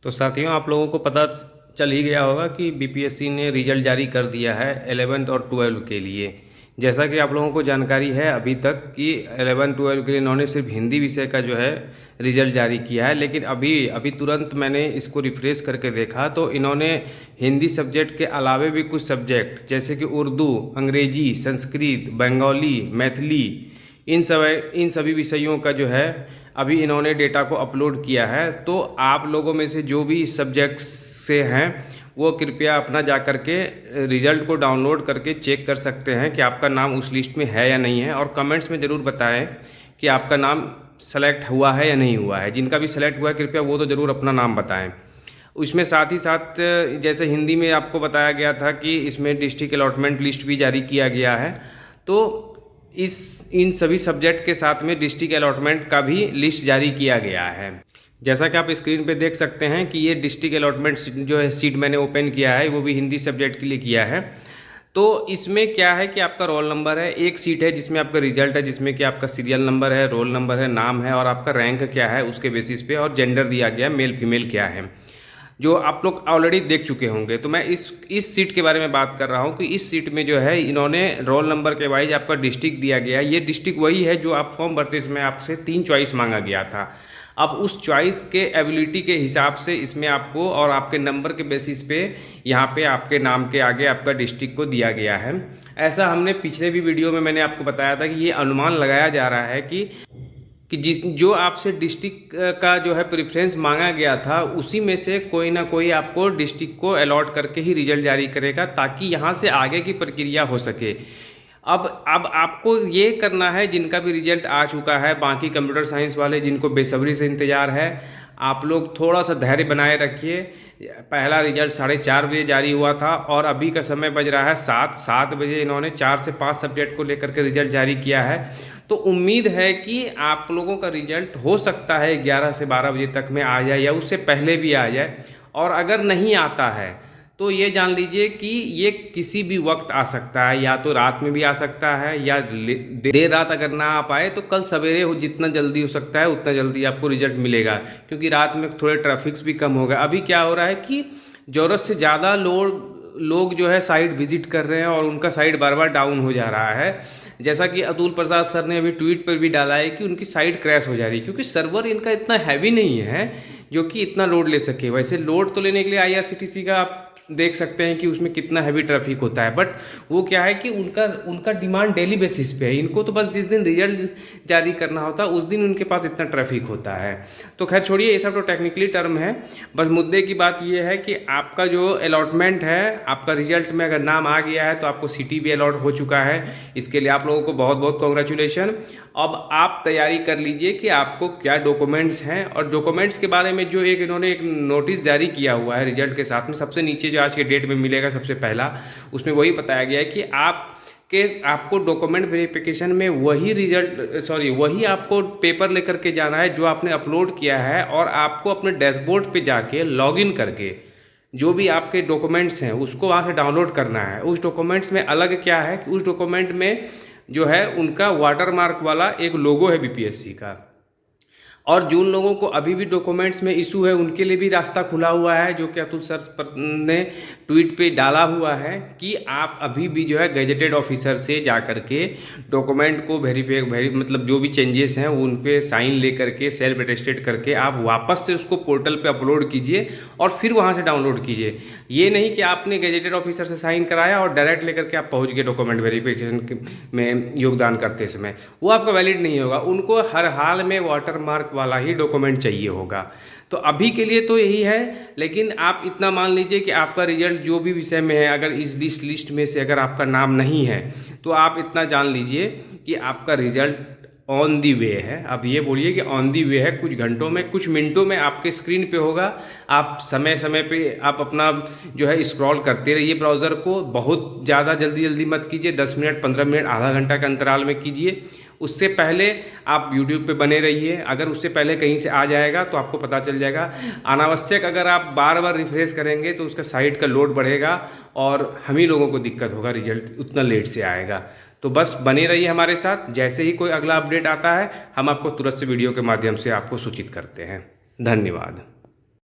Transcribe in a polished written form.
तो साथियों, आप लोगों को पता चल ही गया होगा कि बीपीएससी ने रिजल्ट जारी कर दिया है 11th और 12 के लिए। जैसा कि आप लोगों को जानकारी है अभी तक कि 11 12 के लिए इन्होंने सिर्फ हिंदी विषय का जो है रिजल्ट जारी किया है, लेकिन अभी अभी तुरंत मैंने इसको रिफ्रेश करके देखा तो इन्होंने हिंदी सब्जेक्ट के अलावे भी कुछ सब्जेक्ट जैसे कि उर्दू, अंग्रेजी, संस्कृत, बंगाली, मैथिली, इन सभी विषयों का जो है अभी इन्होंने डेटा को अपलोड किया है। तो आप लोगों में से जो भी सब्जेक्ट्स से हैं वो कृपया अपना जा कर के रिज़ल्ट को डाउनलोड करके चेक कर सकते हैं कि आपका नाम उस लिस्ट में है या नहीं है, और कमेंट्स में ज़रूर बताएं कि आपका नाम सेलेक्ट हुआ है या नहीं हुआ है। जिनका भी सेलेक्ट हुआ है कृपया वो तो ज़रूर अपना नाम बताएं। उसमें साथ ही साथ जैसे हिंदी में आपको बताया गया था कि इसमें डिस्ट्रिक्ट अलॉटमेंट लिस्ट भी जारी किया गया है, तो इन सभी सब्जेक्ट के साथ में डिस्ट्रिक्ट अलॉटमेंट का भी लिस्ट जारी किया गया है। जैसा कि आप स्क्रीन पे देख सकते हैं कि ये डिस्ट्रिक्ट अलॉटमेंट जो है सीट मैंने ओपन किया है वो भी हिंदी सब्जेक्ट के लिए किया है। तो इसमें क्या है कि आपका रोल नंबर है, एक सीट है जिसमें आपका रिजल्ट है, जिसमें कि आपका सीरियल नंबर है, रोल नंबर है, नाम है और आपका रैंक क्या है उसके बेसिस पे, और जेंडर दिया गया मेल फीमेल क्या है, जो आप लोग ऑलरेडी देख चुके होंगे। तो मैं इस सीट के बारे में बात कर रहा हूँ कि इस सीट में जो है इन्होंने रोल नंबर के वाइज आपका डिस्ट्रिक्ट दिया गया है। ये डिस्ट्रिक्ट वही है जो आप फॉर्म भरते इसमें आपसे 3 चॉइस मांगा गया था। अब उस चॉइस के एबिलिटी के हिसाब से इसमें आपको और आपके नंबर के बेसिस पे यहाँ पे आपके नाम के आगे आपका डिस्ट्रिक्ट को दिया गया है। ऐसा हमने पिछले भी वीडियो में मैंने आपको बताया था कि ये अनुमान लगाया जा रहा है कि जो आपसे डिस्ट्रिक्ट का जो है प्रेफरेंस मांगा गया था उसी में से कोई ना कोई आपको डिस्ट्रिक्ट को अलॉट करके ही रिजल्ट जारी करेगा, ताकि यहाँ से आगे की प्रक्रिया हो सके। अब आपको ये करना है, जिनका भी रिजल्ट आ चुका है, बाकी कंप्यूटर साइंस वाले जिनको बेसब्री से इंतज़ार है, आप लोग थोड़ा सा धैर्य बनाए रखिए। पहला रिजल्ट 4:30 बजे जारी हुआ था और अभी का समय बज रहा है 7 बजे। इन्होंने 4 से 5 सब्जेक्ट को लेकर के रिजल्ट जारी किया है। तो उम्मीद है कि आप लोगों का रिजल्ट हो सकता है 11 से 12 बजे तक में आ जाए या उससे पहले भी आ जाए, और अगर नहीं आता है तो ये जान लीजिए कि ये किसी भी वक्त आ सकता है, या तो रात में भी आ सकता है या देर रात अगर ना आ पाए तो कल सवेरे हो, जितना जल्दी हो सकता है उतना जल्दी आपको रिजल्ट मिलेगा, क्योंकि रात में थोड़े ट्रैफिक्स भी कम होगा। अभी क्या हो रहा है कि ज़रूरत से ज़्यादा लोग जो है साइट विजिट कर रहे हैं और उनका साइट बार बार डाउन हो जा रहा है। जैसा कि अतुल प्रसाद सर ने अभी ट्वीट पर भी डाला है कि उनकी साइट क्रैश हो जा रही है, क्योंकि सर्वर इनका इतना हैवी नहीं है जो कि इतना लोड ले सके। वैसे लोड तो लेने के लिए IRCTC का आप देख सकते हैं कि उसमें कितना हैवी ट्रैफिक होता है, बट वो क्या है कि उनका डिमांड डेली बेसिस पे है। इनको तो बस जिस दिन रिजल्ट जारी करना होता है उस दिन उनके पास इतना ट्रैफिक होता है। तो खैर छोड़िए, ये सब तो टेक्निकली टर्म है। बस मुद्दे की बात ये है कि आपका जो अलॉटमेंट है, आपका रिजल्ट में अगर नाम आ गया है तो आपको सिटी भी अलॉट हो चुका है। इसके लिए आप लोगों को बहुत बहुत कॉन्ग्रेचुलेशन। अब आप तैयारी कर लीजिए कि आपको क्या डॉक्यूमेंट्स हैं, और डॉक्यूमेंट्स के बारे में जो इन्होंने एक नोटिस जारी किया हुआ है रिजल्ट के साथ में, सबसे नीचे जो आज के डेट में मिलेगा सबसे पहला, उसमें वही बताया गया है कि आपको डॉक्यूमेंट वेरिफिकेशन में वही आपको पेपर लेकर के जाना है जो आपने अपलोड किया है, और आपको अपने डैशबोर्ड पे जाके लॉगिन करके जो भी आपके डॉक्यूमेंट्स हैं उसको वहाँ से डाउनलोड करना है। उस डॉक्यूमेंट्स में अलग क्या है कि उस डॉक्यूमेंट में जो है उनका वाटरमार्क वाला एक लोगो है बीपीएससी का, और जिन लोगों को अभी भी डॉक्यूमेंट्स में इशू है उनके लिए भी रास्ता खुला हुआ है, जो कि अतुल सर ने ट्वीट पे डाला हुआ है कि आप अभी भी जो है गैजेटेड ऑफिसर से जा कर के डॉक्यूमेंट को मतलब जो भी चेंजेस हैं उन पे साइन ले करके सेल्फ अटेस्टेड करके आप वापस से उसको पोर्टल पे अपलोड कीजिए और फिर वहाँ से डाउनलोड कीजिए। ये नहीं कि आपने गैजेटेड ऑफिसर से साइन कराया और डायरेक्ट लेकर के आप पहुँच गए डॉक्यूमेंट वेरिफिकेशन में योगदान करते समय, वो आपका वैलिड नहीं होगा। उनको हर हाल में वाटरमार्क वाला ही डॉक्यूमेंट चाहिए होगा। तो अभी के लिए तो यही है, लेकिन आप इतना मान लीजिए कि आपका रिजल्ट जो भी विषय में है, अगर इस लिस्ट में से अगर आपका नाम नहीं है तो आप इतना जान लीजिए कि आपका रिजल्ट ऑन दी वे है। अब ये बोलिए कि ऑन दी वे है, कुछ घंटों में, कुछ मिनटों में आपके स्क्रीन पे होगा। आप समय समय पे आप अपना जो है स्क्रॉल करते रहिए ब्राउज़र को, बहुत ज़्यादा जल्दी मत कीजिए, 10 मिनट 15 मिनट आधा घंटा के अंतराल में कीजिए। उससे पहले आप YouTube पे बने रहिए, अगर उससे पहले कहीं से आ जाएगा तो आपको पता चल जाएगा। अनावश्यक अगर आप बार बार रिफ्रेश करेंगे तो उसका साइट का लोड बढ़ेगा और हम ही लोगों को दिक्कत होगा, रिजल्ट उतना लेट से आएगा। तो बस बने रहिए हमारे साथ, जैसे ही कोई अगला अपडेट आता है हम आपको तुरंत से वीडियो के माध्यम से आपको सूचित करते हैं। धन्यवाद।